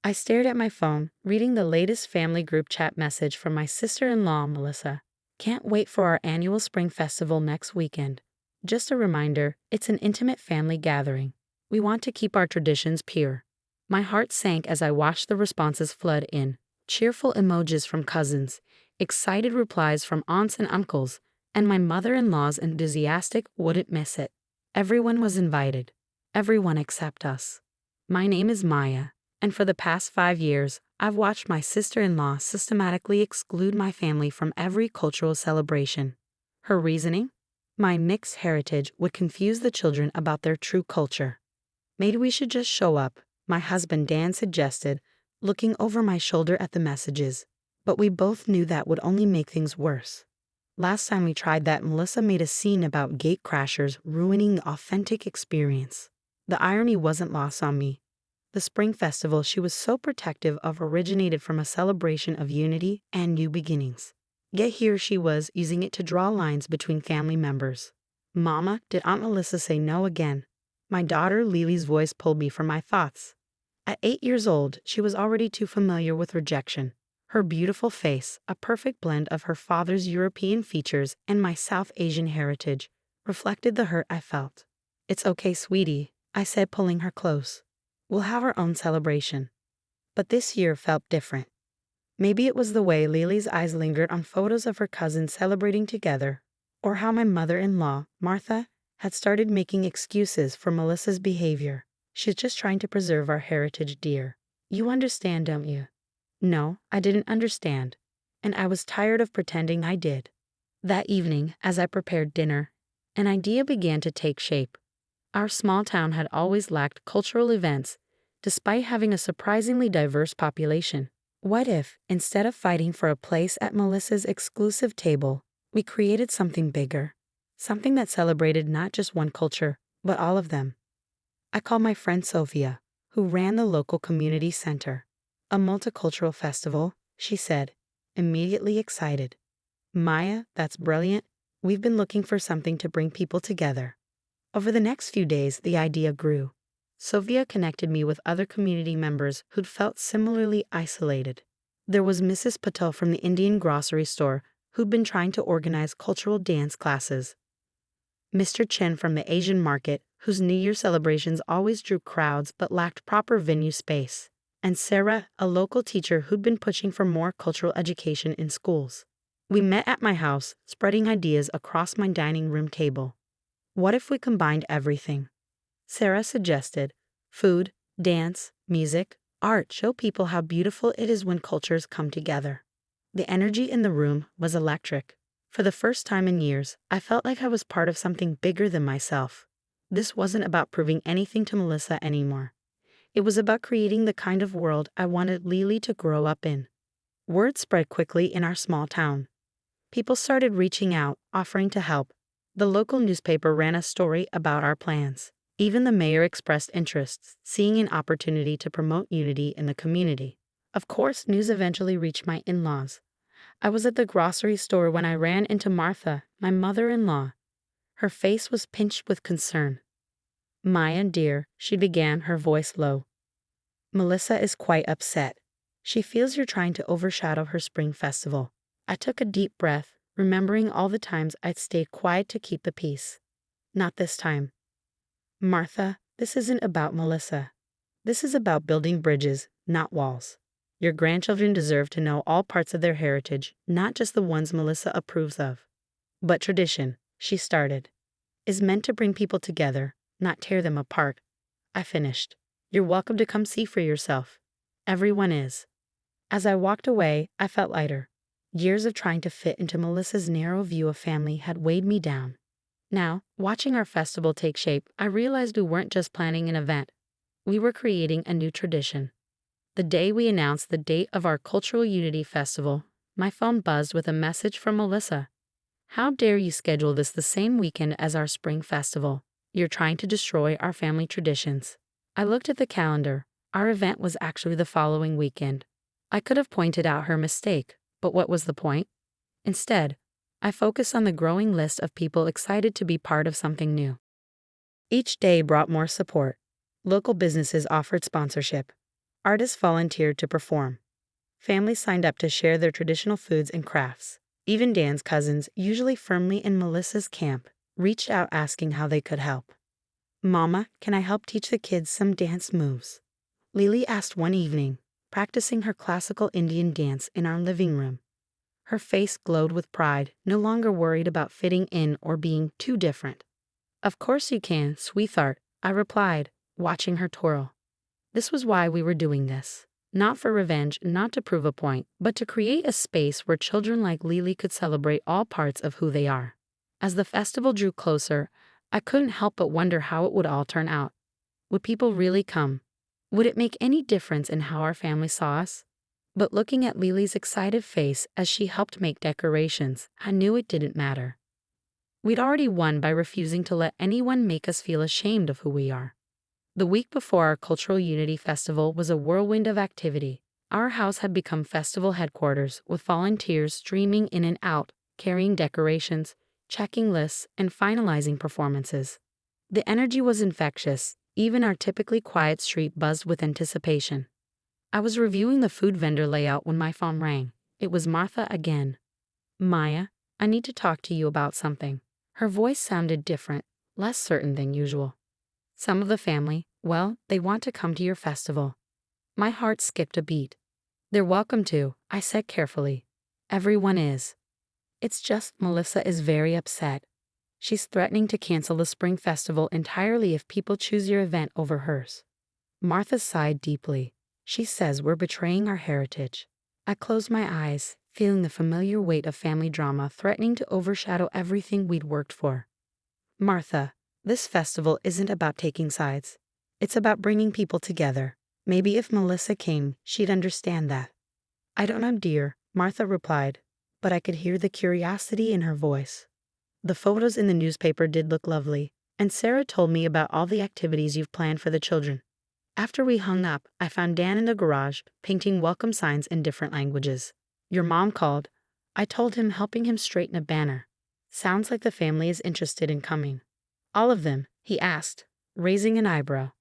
I stared at my phone, reading the latest family group chat message from my sister-in-law, Melissa. Can't wait for our annual spring festival next weekend. Just a reminder, it's an intimate family gathering. We want to keep our traditions pure. My heart sank as I watched the responses flood in. Cheerful emojis from cousins, excited replies from aunts and uncles, and my mother-in-law's enthusiastic wouldn't miss it. Everyone was invited. Everyone except us. My name is Maya, and for the past 5 years, I've watched my sister-in-law systematically exclude my family from every cultural celebration. Her reasoning? My mixed heritage would confuse the children about their true culture. Maybe we should just show up, my husband Dan suggested, looking over my shoulder at the messages. But we both knew that would only make things worse. Last time we tried that, Melissa made a scene about gate crashers ruining the authentic experience. The irony wasn't lost on me. The spring festival she was so protective of originated from a celebration of unity and new beginnings. Yet here she was using it to draw lines between family members. Mama, did Aunt Melissa say no again? My daughter Lily's voice pulled me from my thoughts. At 8 years old, she was already too familiar with rejection. Her beautiful face, a perfect blend of her father's European features and my South Asian heritage, reflected the hurt I felt. It's okay, sweetie, I said, pulling her close. We'll have our own celebration. But this year felt different. Maybe it was the way Lily's eyes lingered on photos of her cousins celebrating together, or how my mother-in-law, Martha, had started making excuses for Melissa's behavior. She's just trying to preserve our heritage, dear. You understand, don't you? No, I didn't understand, and I was tired of pretending I did. That evening, as I prepared dinner, an idea began to take shape. Our small town had always lacked cultural events, despite having a surprisingly diverse population. What if, instead of fighting for a place at Melissa's exclusive table, we created something bigger? Something that celebrated not just one culture, but all of them. I called my friend Sophia, who ran the local community center. A multicultural festival, she said, immediately excited. Maya, that's brilliant. We've been looking for something to bring people together. Over the next few days, the idea grew. Sophia connected me with other community members who'd felt similarly isolated. There was Mrs. Patel from the Indian grocery store, who'd been trying to organize cultural dance classes. Mr. Chen from the Asian market, whose New Year celebrations always drew crowds but lacked proper venue space. And Sarah, a local teacher who'd been pushing for more cultural education in schools. We met at my house, spreading ideas across my dining room table. What if we combined everything? Sarah suggested food, dance, music, art. Show people how beautiful it is when cultures come together. The energy in the room was electric. For the first time in years, I felt like I was part of something bigger than myself. This wasn't about proving anything to Melissa anymore. It was about creating the kind of world I wanted Lily to grow up in. Word spread quickly in our small town. People started reaching out, offering to help. The local newspaper ran a story about our plans. Even the mayor expressed interest, seeing an opportunity to promote unity in the community. Of course, news eventually reached my in-laws. I was at the grocery store when I ran into Martha, my mother-in-law. Her face was pinched with concern. Maya, dear, she began, her voice low. Melissa is quite upset. She feels you're trying to overshadow her spring festival. I took a deep breath, remembering all the times I'd stayed quiet to keep the peace. Not this time. Martha, this isn't about Melissa. This is about building bridges, not walls. Your grandchildren deserve to know all parts of their heritage, not just the ones Melissa approves of. But tradition, she started, is meant to bring people together, not tear them apart. I finished. You're welcome to come see for yourself. Everyone is. As I walked away, I felt lighter. Years of trying to fit into Melissa's narrow view of family had weighed me down. Now, watching our festival take shape, I realized we weren't just planning an event. We were creating a new tradition. The day we announced the date of our Cultural Unity Festival, my phone buzzed with a message from Melissa. How dare you schedule this the same weekend as our spring festival? You're trying to destroy our family traditions. I looked at the calendar. Our event was actually the following weekend. I could have pointed out her mistake, but what was the point? Instead, I focused on the growing list of people excited to be part of something new. Each day brought more support. Local businesses offered sponsorship. Artists volunteered to perform. Families signed up to share their traditional foods and crafts. Even Dan's cousins, usually firmly in Melissa's camp, reached out asking how they could help. "Mama, can I help teach the kids some dance moves?" Lily asked one evening, practicing her classical Indian dance in our living room. Her face glowed with pride, no longer worried about fitting in or being too different. "Of course you can, sweetheart," I replied, watching her twirl. This was why we were doing this. Not for revenge, not to prove a point, but to create a space where children like Lily could celebrate all parts of who they are. As the festival drew closer, I couldn't help but wonder how it would all turn out. Would people really come? Would it make any difference in how our family saw us? But looking at Lily's excited face as she helped make decorations, I knew it didn't matter. We'd already won by refusing to let anyone make us feel ashamed of who we are. The week before our Cultural Unity Festival was a whirlwind of activity. Our house had become festival headquarters, with volunteers streaming in and out, carrying decorations, checking lists, and finalizing performances. The energy was infectious. Even our typically quiet street buzzed with anticipation. I was reviewing the food vendor layout when my phone rang. It was Martha again. "Maya, I need to talk to you about something." Her voice sounded different, less certain than usual. "Some of the family, well, they want to come to your festival." My heart skipped a beat. "They're welcome to," I said carefully. "Everyone is. It's just Melissa is very upset. She's threatening to cancel the spring festival entirely if people choose your event over hers." Martha sighed deeply. "She says we're betraying our heritage." I closed my eyes, feeling the familiar weight of family drama threatening to overshadow everything we'd worked for. "Martha, this festival isn't about taking sides. It's about bringing people together. Maybe if Melissa came, she'd understand that." "I don't know, dear," Martha replied, but I could hear the curiosity in her voice. "The photos in the newspaper did look lovely, and Sarah told me about all the activities you've planned for the children." After we hung up, I found Dan in the garage, painting welcome signs in different languages. "Your mom called," I told him, helping him straighten a banner. "Sounds like the family is interested in coming." "All of them?" he asked, raising an eyebrow.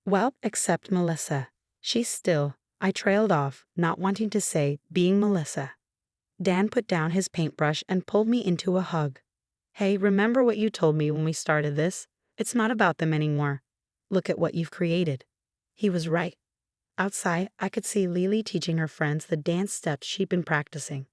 "Well, except Melissa. She's still," I trailed off, not wanting to say, "being Melissa." Dan put down his paintbrush and pulled me into a hug. "Hey, remember what you told me when we started this? It's not about them anymore. Look at what you've created." He was right. Outside, I could see Lily teaching her friends the dance steps she'd been practicing.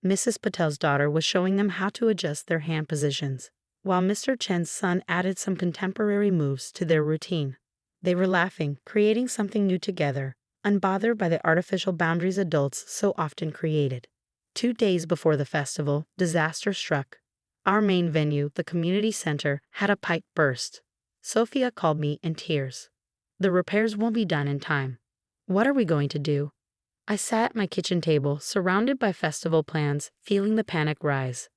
Mrs. Patel's daughter was showing them how to adjust their hand positions, while Mr. Chen's son added some contemporary moves to their routine. They were laughing, creating something new together, unbothered by the artificial boundaries adults so often created. 2 days before the festival, disaster struck. Our main venue, the community center, had a pipe burst. Sophia called me in tears. "The repairs won't be done in time." "What are we going to do?" I sat at my kitchen table, surrounded by festival plans, feeling the panic rise.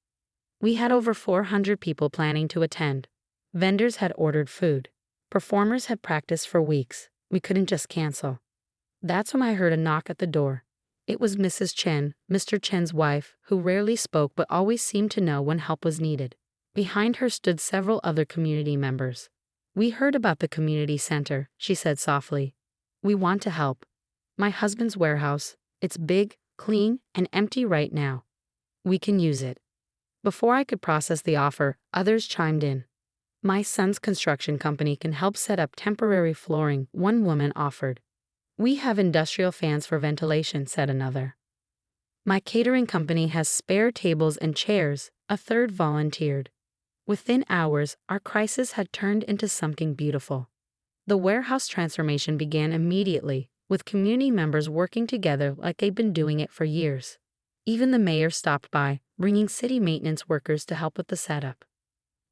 We had over 400 people planning to attend. Vendors had ordered food. Performers had practiced for weeks. We couldn't just cancel. That's when I heard a knock at the door. It was Mrs. Chen, Mr. Chen's wife, who rarely spoke but always seemed to know when help was needed. Behind her stood several other community members. "We heard about the community center," she said softly. "We want to help. My husband's warehouse. It's big, clean, and empty right now. We can use it." Before I could process the offer, others chimed in. "My son's construction company can help set up temporary flooring," one woman offered. "We have industrial fans for ventilation," said another. "My catering company has spare tables and chairs," a third volunteered. Within hours, our crisis had turned into something beautiful. The warehouse transformation began immediately, with community members working together like they'd been doing it for years. Even the mayor stopped by, bringing city maintenance workers to help with the setup.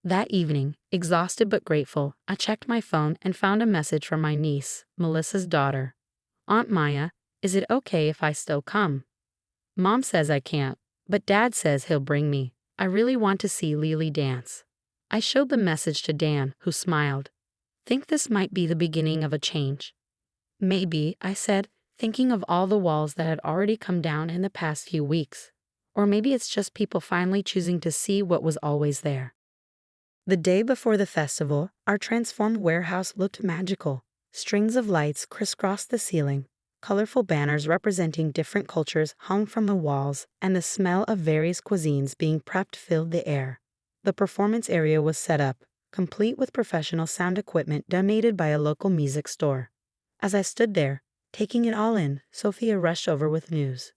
That evening, exhausted but grateful, I checked my phone and found a message from my niece, Melissa's daughter. "Aunt Maya, is it okay if I still come? Mom says I can't, but Dad says he'll bring me. I really want to see Lily dance." I showed the message to Dan, who smiled. "Think this might be the beginning of a change?" "Maybe," I said, thinking of all the walls that had already come down in the past few weeks. "Or maybe it's just people finally choosing to see what was always there." The day before the festival, our transformed warehouse looked magical. Strings of lights crisscrossed the ceiling, colorful banners representing different cultures hung from the walls, and the smell of various cuisines being prepped filled the air. The performance area was set up, complete with professional sound equipment donated by a local music store. As I stood there, taking it all in, Sophia rushed over with news.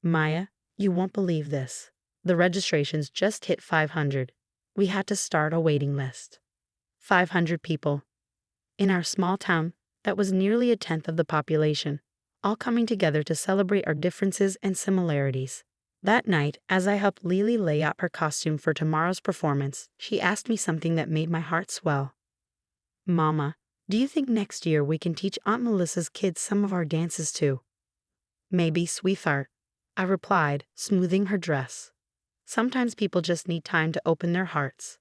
Maya, you won't believe this. The registrations just hit 500. We had to start a waiting list. 500 people. In our small town, that was nearly a tenth of the population, all coming together to celebrate our differences and similarities. That night, as I helped Lily lay out her costume for tomorrow's performance, she asked me something that made my heart swell. Mama, do you think next year we can teach Aunt Melissa's kids some of our dances too? Maybe, sweetheart, I replied, smoothing her dress. Sometimes people just need time to open their hearts.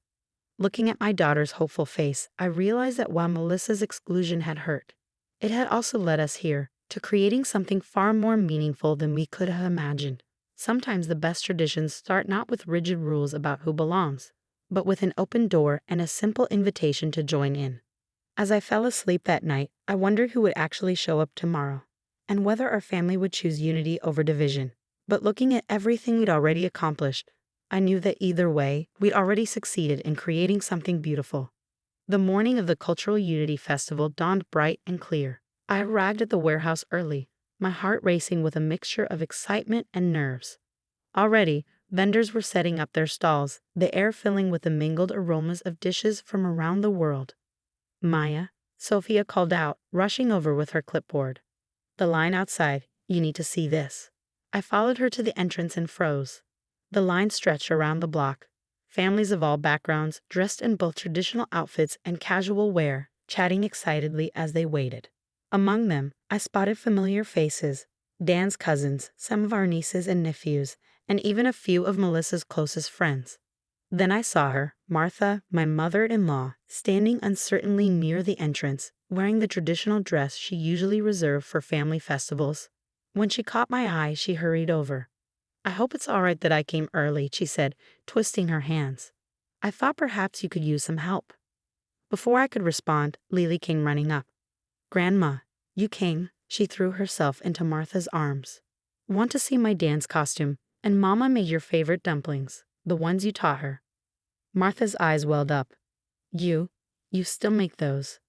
Looking at my daughter's hopeful face, I realized that while Melissa's exclusion had hurt, it had also led us here, to creating something far more meaningful than we could have imagined. Sometimes the best traditions start not with rigid rules about who belongs, but with an open door and a simple invitation to join in. As I fell asleep that night, I wondered who would actually show up tomorrow, and whether our family would choose unity over division. But looking at everything we'd already accomplished, I knew that either way, we'd already succeeded in creating something beautiful. The morning of the Cultural Unity Festival dawned bright and clear. I arrived at the warehouse early, my heart racing with a mixture of excitement and nerves. Already, vendors were setting up their stalls, the air filling with the mingled aromas of dishes from around the world. Maya, Sophia called out, rushing over with her clipboard. The line outside, you need to see this. I followed her to the entrance and froze. The line stretched around the block. Families of all backgrounds, dressed in both traditional outfits and casual wear, chatting excitedly as they waited. Among them, I spotted familiar faces, Dan's cousins, some of our nieces and nephews, and even a few of Melissa's closest friends. Then I saw her, Martha, my mother-in-law, standing uncertainly near the entrance, wearing the traditional dress she usually reserved for family festivals. When she caught my eye, she hurried over. I hope it's all right that I came early, she said, twisting her hands. I thought perhaps you could use some help. Before I could respond, Lily came running up. Grandma, you came. She threw herself into Martha's arms. Want to see my dance costume? And Mama made your favorite dumplings, the ones you taught her. Martha's eyes welled up. You still make those.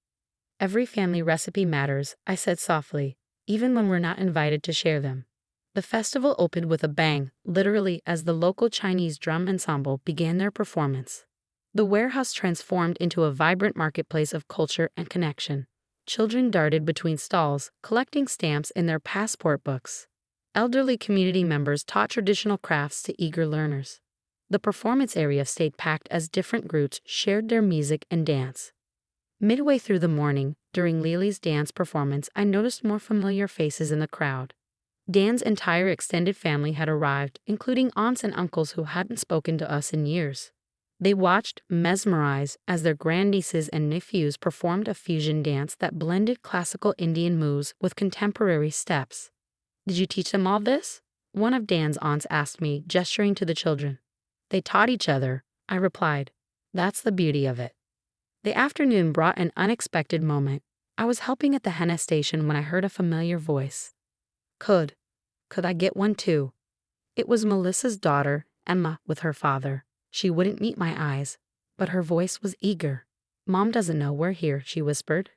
Every family recipe matters, I said softly, even when we're not invited to share them. The festival opened with a bang, literally, as the local Chinese drum ensemble began their performance. The warehouse transformed into a vibrant marketplace of culture and connection. Children darted between stalls, collecting stamps in their passport books. Elderly community members taught traditional crafts to eager learners. The performance area stayed packed as different groups shared their music and dance. Midway through the morning, during Lily's dance performance, I noticed more familiar faces in the crowd. Dan's entire extended family had arrived, including aunts and uncles who hadn't spoken to us in years. They watched, mesmerized, as their grandnieces and nephews performed a fusion dance that blended classical Indian moves with contemporary steps. Did you teach them all this? One of Dan's aunts asked me, gesturing to the children. They taught each other, I replied. That's the beauty of it. The afternoon brought an unexpected moment. I was helping at the henna station when I heard a familiar voice. Could I get one too? It was Melissa's daughter, Emma, with her father. She wouldn't meet my eyes, but her voice was eager. Mom doesn't know we're here, she whispered.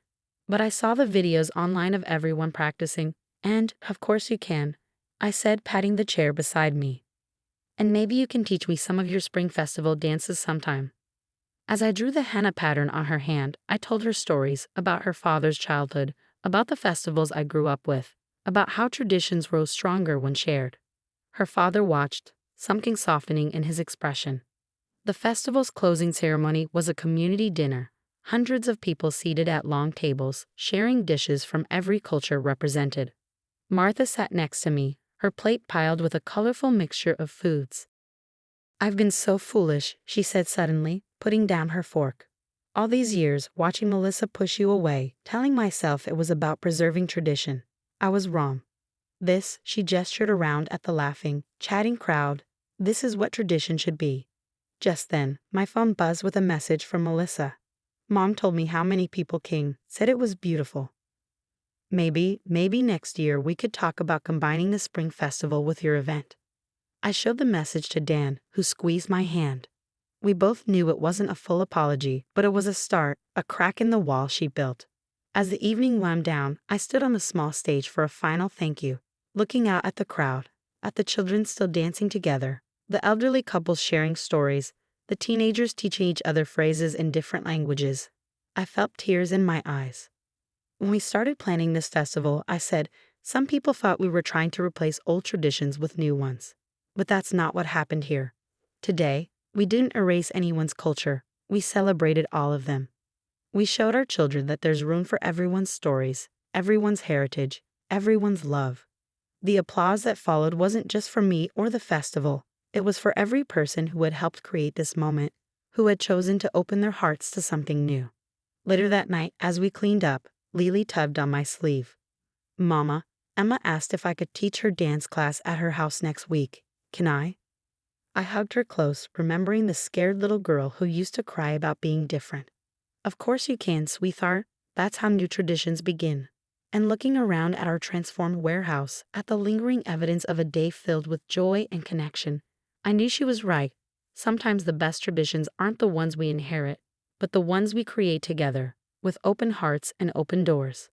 But I saw the videos online of everyone practicing, and, of course you can, I said, patting the chair beside me. And maybe you can teach me some of your spring festival dances sometime. As I drew the henna pattern on her hand, I told her stories about her father's childhood, about the festivals I grew up with, about how traditions grow stronger when shared. Her father watched, something softening in his expression. The festival's closing ceremony was a community dinner, hundreds of people seated at long tables, sharing dishes from every culture represented. Martha sat next to me, her plate piled with a colorful mixture of foods. I've been so foolish, she said suddenly, putting down her fork. All these years, watching Melissa push you away, telling myself it was about preserving tradition. I was wrong. This, she gestured around at the laughing, chatting crowd, this is what tradition should be. Just then, my phone buzzed with a message from Melissa. Mom told me how many people came, said it was beautiful. Maybe next year we could talk about combining the spring festival with your event. I showed the message to Dan, who squeezed my hand. We both knew it wasn't a full apology, but it was a start, a crack in the wall she built. As the evening wound down, I stood on the small stage for a final thank you, looking out at the crowd, at the children still dancing together, the elderly couples sharing stories, the teenagers teaching each other phrases in different languages. I felt tears in my eyes. When we started planning this festival, I said, some people thought we were trying to replace old traditions with new ones. But that's not what happened here. Today, we didn't erase anyone's culture. We celebrated all of them. We showed our children that there's room for everyone's stories, everyone's heritage, everyone's love. The applause that followed wasn't just for me or the festival. It was for every person who had helped create this moment, who had chosen to open their hearts to something new. Later that night, as we cleaned up, Lily tugged on my sleeve. Mama, Emma asked if I could teach her dance class at her house next week. Can I? I hugged her close, remembering the scared little girl who used to cry about being different. Of course you can, sweetheart. That's how new traditions begin. And looking around at our transformed warehouse, at the lingering evidence of a day filled with joy and connection, I knew she was right. Sometimes the best traditions aren't the ones we inherit, but the ones we create together, with open hearts and open doors.